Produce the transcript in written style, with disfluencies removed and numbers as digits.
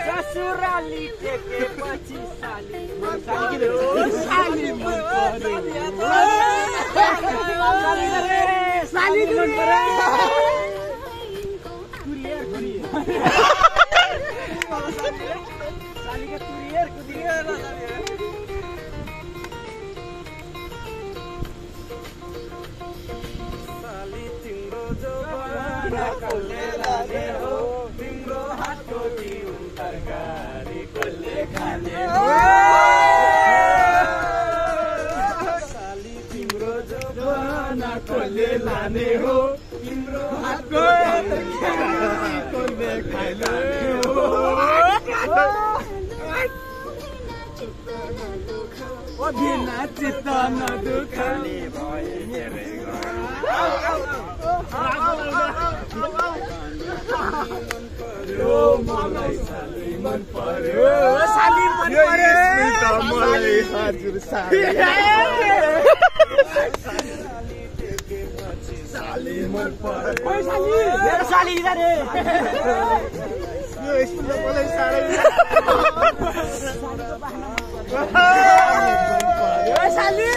ससुराली टेकेपछि साली मन तिम्रो हातको घिउ तरकारी कसले खाने साली तिम्रो जवाना कसले लाने हो तिम्रो हातको तरकारी कसले खाने हो ओ बिना चित्त नदुखाने भए हेरे मलाई साली मन पर्यो साली मन पर्यो मलाई हजुर साली साली मन पर्यो ओइ साली मेरो साली इधर हे यो स्कुलमा मलाई साली सालीको बहाना ओइ साली